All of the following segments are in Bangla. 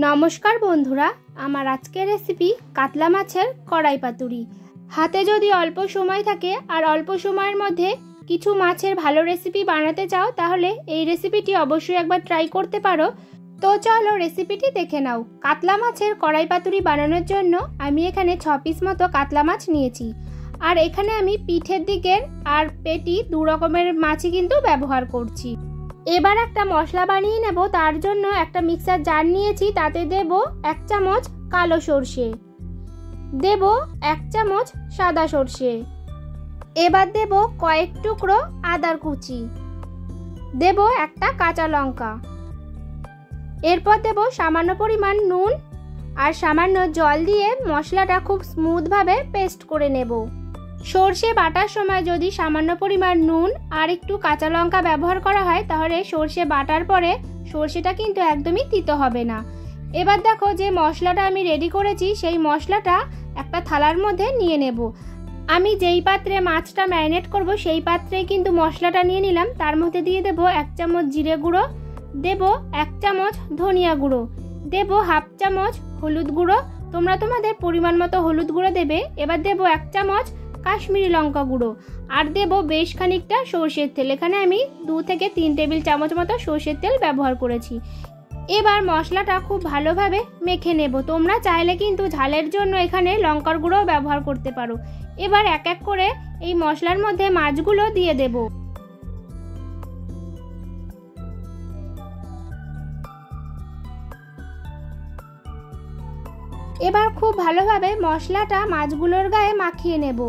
नमस्कार बंधुरा आमार आजकेर रेसिपि कातला माछेर कड़ाई पातुड़ी। हाथे जदि अल्प समय थाके और अल्प समयेर मध्य किछु माछेर भालो रेसिपि बानाते चाओ ताहले एई रेसिपिटी अवश्यई एकबार ट्राई करते पारो। तो चलो रेसिपिटी देखे नाओ। कातला माछेर कड़ाई पातुड़ी बानानोर जोन्नो आमी एखाने 6 पिस मतो कातला माछ नियेछि और एखाने आमी पिठेर दिकेर और पेटी दु रकमेर माछई किन्तु व्यवहार करछि। एबार একটা মশলা বানিয়ে নেব। তার জন্য একটা মিক্সার জার নিয়েছি, তাতে দেব 1 চামচ কালো সরষে, দেব 1 চামচ সাদা সরষে, এবার দেব কয়েক টুকরো আদার কুচি, দেব একটা কাঁচা লঙ্কা, এরপর দেব সামান্য পরিমাণ নুন আর সামান্য জল দিয়ে মশলাটা খুব স্মুথ ভাবে পেস্ট করে নেব। সরষে বাটার সময় যদি সামান্য পরিমাণ নুন আর একটু কাঁচা লঙ্কা ব্যবহার করা হয় তাহলে সরষে বাটার পরে সরষেটা কিন্তু একদমই তিতো হবে না। এবার দেখো যে মশলাটা আমি রেডি করেছি সেই মশলাটা একটা থালার মধ্যে নিয়ে নেব। আমি যেই পাত্রে মাছটা ম্যারিনেট করব সেই পাত্রেই কিন্তু মশলাটা নিয়ে নিলাম। তার মধ্যে দিয়ে দেব 1 চামচ জিরে গুঁড়ো, দেব 1 চামচ ধনিয়া গুঁড়ো, দেব হাফ চামচ হলুদ গুঁড়ো, তোমরা তোমাদের পরিমাণ মতো হলুদ গুঁড়ো দেবে। এবার দেব 1 চামচ কাশ্মীরি লঙ্কা গুঁড়ো আর দেব বেশ খানিকটা সরষের তেল। এখানে আমি 2 থেকে 3 টেবিল চামচ মতো সরষের তেল ব্যবহার করেছি। এবার মশলাটা খুব ভালোভাবে মেখে নেব। তোমরা চাইলে কিন্তু ঝালের জন্য এখানে লঙ্কার গুঁড়ো ব্যবহার করতে পারো। এবার এক এক করে এই মশলার মধ্যে মাছগুলো দিয়ে দেব। এবার খুব ভালোভাবে মশলাটা মাছগুলোর গায়ে মাখিয়ে নেব।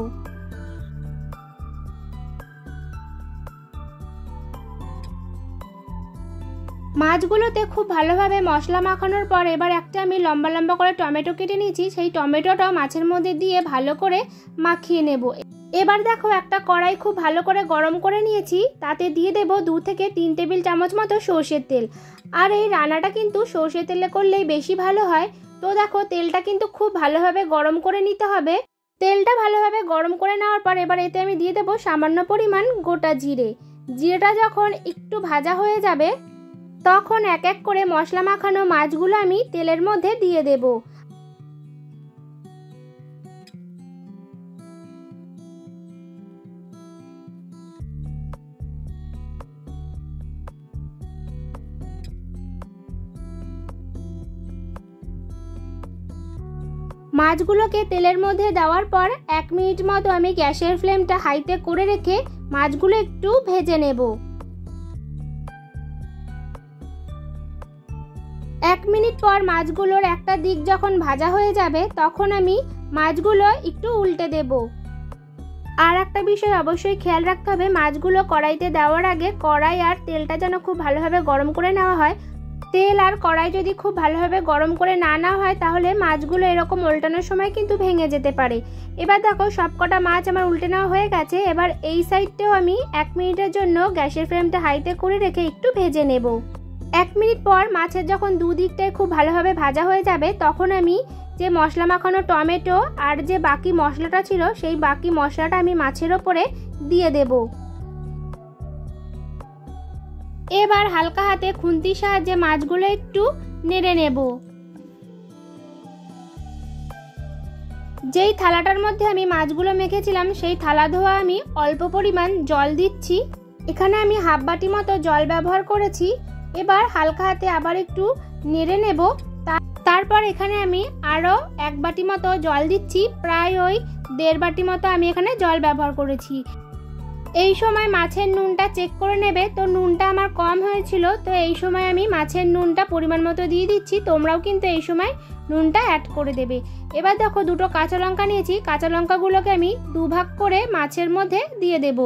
মাছগুলোতে খুব ভালোভাবে মশলা মাখানোর পর এবার একটা আমি লম্বা লম্বা করে টমেটো কেটে নিয়েছি, সেই টমেটোটাও মাছের মধ্যে দিয়ে ভালো করে মাখিয়ে নেব। এবার দেখো একটা কড়াই খুব ভালো করে গরম করে নিয়েছি, তাতে দিয়ে দেব 2 থেকে 3 টেবিল চামচ মতো সরষের তেল। আর এই রান্নাটা কিন্তু সরষের তেলে করলেই বেশি ভালো হয়। তো দেখো তেলটা কিন্তু খুব ভালোভাবে গরম করে নিতে হবে। তেলটা ভালোভাবে গরম করে নেওয়ার পর এবার এতে আমি দিয়ে দেব সামান্য পরিমাণ গোটা জিরে। জিরেটা যখন একটু ভাজা হয়ে যাবে তখন এক এক করে মশলা মাখানো মাছগুলো আমি তেলের মধ্যে দিয়ে দেব। মাছগুলোকে তেলের মধ্যে দেওয়ার পর 1 মিনিট মতো আমি গ্যাসের ফ্লেমটা হাইতে করে রেখে মাছগুলো একটু ভেজে নেব। 1 মিনিট পর মাছগুলোর একটা দিক যখন ভাজা হয়ে যাবে তখন আমি মাছগুলো একটু উল্টে দেব। আর একটা বিষয় অবশ্যই খেয়াল রাখতে হবে, মাছগুলো কড়াইতে দেওয়ার আগে কড়াই আর তেলটা যেন খুব ভালোভাবে গরম করে নেওয়া হয়। তেল আর কড়াই যদি খুব ভালোভাবে গরম করে না নেওয়া হয় তাহলে মাছগুলো এরকম উল্টানোর সময় কিন্তু ভেঙে যেতে পারে। এবার দেখো সবকটা মাছ আমার উল্টে নেওয়া হয়ে গেছে। এবার এই সাইডটাও আমি 1 মিনিটের জন্য গ্যাসের ফ্লেমটা হাইতে করে রেখে একটু ভেজে নেব। 1 মিনিট পর মাছের যখন দুদিকটাই খুব ভালোভাবে ভাজা হয়ে যাবে তখন আমি যে মশলা মাখানো টমেটো আর যে বাকি মশলাটা ছিল সেই বাকি মশলাটা আমি মাছের ওপরে দিয়ে দেব। এবার হালকা হাতে খুন্তির সাহায্যে মাছগুলো একটু নেড়ে নেব। যেই থালাটার মধ্যে আমি মাছগুলো মেখেছিলাম সেই থালা ধোয়া আমি অল্প পরিমাণ জল দিচ্ছি। এখানে আমি হাফ বাটি মতো জল ব্যবহার করেছি। এবার হালকা হাতে আবার একটু নেড়ে নেব। তারপর এখানে আমি আরও 1 বাটি মতো জল দিচ্ছি, প্রায় ওই 1.5 বাটি মতো আমি এখানে জল ব্যবহার করেছি। এই সময় মাছের নুনটা চেক করে নেবে। তো নুনটা আমার কম হয়েছিল, তো এই সময় আমি মাছের নুনটা পরিমাণ মতো দিয়ে দিচ্ছি। তোমরাও কিন্তু এই সময় নুনটা অ্যাড করে দেবে। এবার দেখো 2টো কাঁচা লঙ্কা নিয়েছি, কাঁচা লঙ্কাগুলোকে আমি 2 ভাগ করে মাছের মধ্যে দিয়ে দেব।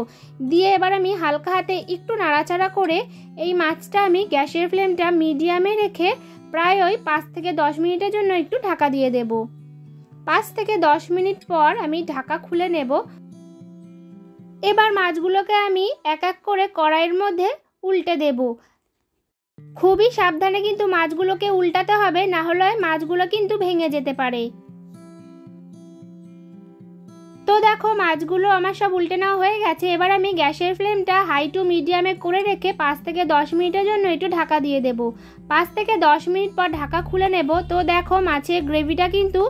দিয়ে এবার আমি হালকা হাতে একটু নাড়াচাড়া করে এই মাছটা আমি গ্যাসের ফ্লেমটা মিডিয়ামে রেখে প্রায় ওই 5 থেকে 10 মিনিটের জন্য একটু ঢাকা দিয়ে দেব। 5 থেকে 10 মিনিট পর আমি ঢাকা খুলে নেব। এবার মাছগুলোকে আমি এক এক করে কড়াইয়ের মধ্যে উল্টে দেব। খুবই সাবধানে কিন্তু মাছগুলোকে উল্টাতে হবে, না হলে মাছগুলো কিন্তু ভেঙে যেতে পারে। তো দেখো মাছগুলো আমার সব উল্টে নেওয়া হয়ে গেছে। এবার আমি গ্যাসের ফ্লেমটা হাই টু মিডিয়ামে করে রেখে 5 থেকে 10 মিনিটের জন্য একটু ঢাকা দিয়ে দেব। 5 থেকে 10 মিনিট পর ঢাকা খুলে নেব। তো দেখো মাছের গ্রেভিটা কিন্তু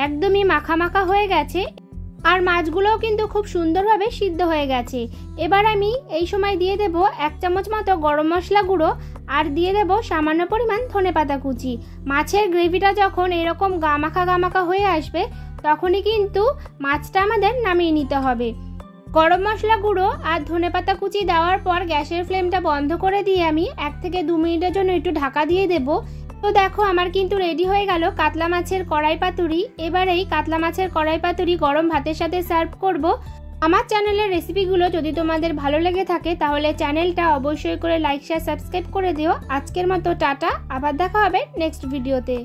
একদমই মাখা মাখা হয়ে গেছে আর মাছগুলোও কিন্তু খুব সুন্দরভাবে সিদ্ধ হয়ে গেছে। এবার আমি এই সময় দিয়ে দেব 1 চামচ মতো গরম মশলা গুঁড়ো আর দিয়ে দেব সামান্য পরিমাণ ধনেপাতা কুচি। মাছের গ্রেভিটা যখন এরকম গামাখা হয়ে আসবে তখনই কিন্তু মাছটা আমাদের নামিয়ে নিতে হবে। গরম মশলা গুঁড়ো আর ধনেপাতা কুচি দেওয়ার পর গ্যাসের ফ্লেমটা বন্ধ করে দিয়ে আমি 1 থেকে 2 মিনিটের জন্য একটু ঢাকা দিয়ে দেব। তো দেখো আমার কিন্তু রেডি হয়ে গেল কাতলা মাছের কড়াই পাতুরি। এবার এই কাতলা মাছের কড়াই পাতুরি গরম ভাতের সাথে সার্ভ করব। আমার চ্যানেলের রেসিপিগুলো যদি তোমাদের ভালো লেগে থাকে তাহলে চ্যানেলটা অবশ্যই করে লাইক শেয়ার সাবস্ক্রাইব করে দিও। আজকের মতো টাটা, আবার দেখা হবে নেক্সট ভিডিওতে।